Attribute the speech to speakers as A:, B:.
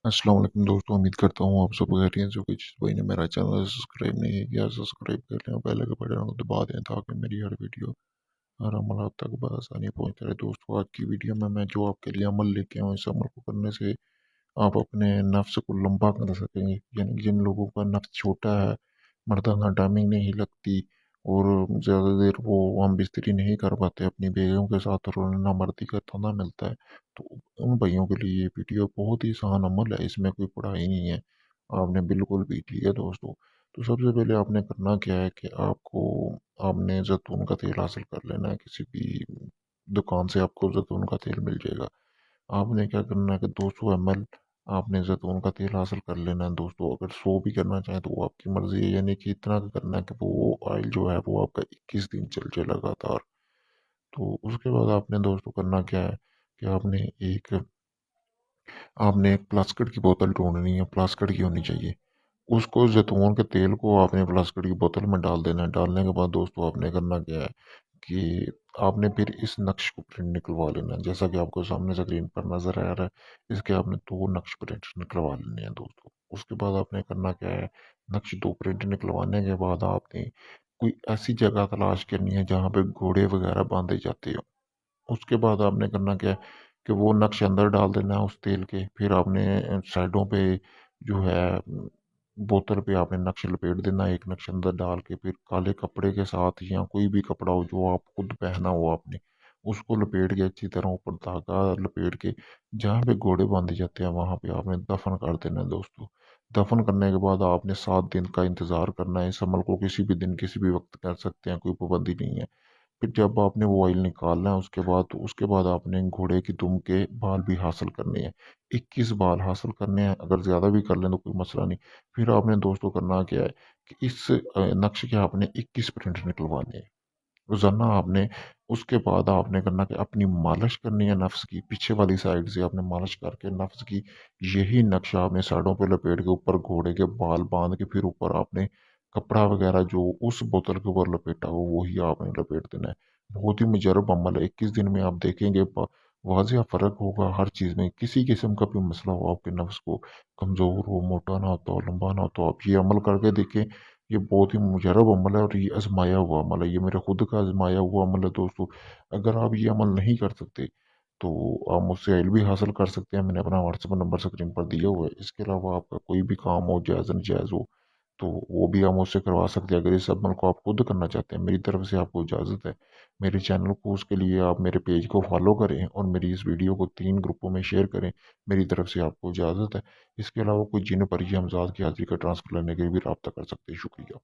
A: अस्सलाम वालेकुम दोस्तों, उम्मीद करता हूँ आप सब खैरियत से होंगे। जिस भाई ने मेरा चैनल सब्सक्राइब नहीं किया, सब्सक्राइब कर लें, पहले के बटन को दबा दें ताकि मेरी हर वीडियो हर अमल आप तक बआसानी पहुँचता रहे। दोस्तों, आज की वीडियो में मैं जो आपके लिए अमल लेके आया हूँ, इस अमल को करने से आप अपने नफ्स को लंबा कर सकेंगे। यानी कि जिन लोगों का नफ्स छोटा है, मर्दाना टाइमिंग नहीं लगती और ज़्यादा देर वो हम बिस्तरी नहीं कर पाते अपनी बेगम के साथ और उन्हें नामर्दी का तना मिलता है, तो उन भाइयों के लिए ये वीडियो बहुत ही आसान अमल है। इसमें कोई पढ़ाई नहीं है, आपने बिल्कुल भी लिया दोस्तों। तो सबसे पहले आपने करना क्या है कि आपने जैतून का तेल हासिल कर लेना है। किसी भी दुकान से आपको जैतून का तेल मिल जाएगा। आपने क्या करना है कि 200 ml आपने जैतून का तेल हासिल कर लेना है दोस्तों। अगर 100 भी करना चाहें तो वो आपकी मर्जी है, यानी कि इतना का करना है कि वो ऑयल जो है वो आपका 21 दिन चल जाए लगातार। तो उसके बाद आपने दोस्तों करना क्या है कि एक आपने एक प्लास्टिक की बोतल ढूंढनी है, प्लास्टिक की होनी चाहिए। उसको जैतून के तेल को आपने प्लास्टिक की बोतल में डाल देना है। डालने के बाद दोस्तों आपने करना क्या है कि आपने फिर इस नक्श को प्रिंट निकलवा लेना है। जैसा कि आपको सामने स्क्रीन पर नजर आ रहा है, इसके आपने दो नक्श प्रिंट निकलवा लेने हैं दोस्तों। उसके बाद आपने करना क्या है, नक्श दो प्रिंट निकलवाने के बाद आपने कोई ऐसी जगह तलाश करनी है जहाँ पे घोड़े वगैरह बांधे जाते हो। उसके बाद आपने करना क्या है कि वो नक्श अंदर डाल देना है उस तेल के। फिर आपने साइडों पे जो है बोतल पे आपने नक्श लपेट देना है। एक नक्श अंदर डाल के फिर काले कपड़े के साथ या कोई भी कपड़ा हो जो आप खुद पहना हो आपने, उसको लपेट के अच्छी तरह ऊपर धागा लपेट के जहाँ पे घोड़े बांधे जाते हैं वहां पे आपने दफन कर देना है दोस्तों। दफन करने के बाद आपने 7 दिन का इंतजार करना है। इस अमल को किसी भी दिन किसी भी वक्त कर सकते हैं, कोई पाबंदी नहीं है। फिर जब आपने वो ऑयल निकालना है उसके बाद आपने घोड़े की दुम के बाल भी हासिल करने हैं। 21 बाल हासिल करने हैं, अगर ज़्यादा भी कर लें तो कोई मसला नहीं। फिर आपने दोस्तों करना क्या है कि इस नक्श के आपने 21 प्रिंट निकलवाने हैं रोजाना आपने। उसके बाद आपने करना कि अपनी मालिश करनी है नफ्स की, पीछे वाली साइड से आपने मालिश करके नफ्स की यही नक्शा आपने साइडों पे लपेट के ऊपर घोड़े के बाल बांध के फिर ऊपर आपने कपड़ा वगैरह जो उस बोतल के ऊपर लपेटा हो वही आपने लपेट देना है। बहुत ही मुजरब अमल है। 21 दिन में आप देखेंगे वाजिया फर्क होगा हर चीज में। किसी किस्म का भी मसला हो, आपके नफ्स को कमजोर हो, मोटा ना होता हो, लंबा ना होता हो, आप ये अमल करके देखें। ये बहुत ही मुजरब अमल है और ये आजमाया हुआ अमल है। ये मेरे खुद का आजमाया हुआ अमल है दोस्तों। अगर आप ये अमल नहीं कर सकते तो आप मुझसे हेल्प भी हासिल कर सकते हैं। मैंने अपना व्हाट्सएप नंबर स्क्रीन पर दिया हुआ है। इसके अलावा आपका कोई भी काम हो, जायज़ नाजायज़ हो, तो वो भी आप मुझसे करवा सकते हैं। अगर इस अमल को आप खुद करना चाहते हैं, मेरी तरफ से आपको इजाज़त है। मेरे चैनल को उसके लिए आप मेरे पेज को फॉलो करें और मेरी इस वीडियो को 3 ग्रुपों में शेयर करें। मेरी तरफ से आपको इजाज़त है। इसके अलावा कोई जिन पर हमजाद की हाजिरी का ट्रांसफर लेने के लिए भी रब्ता कर सकते हैं। शुक्रिया।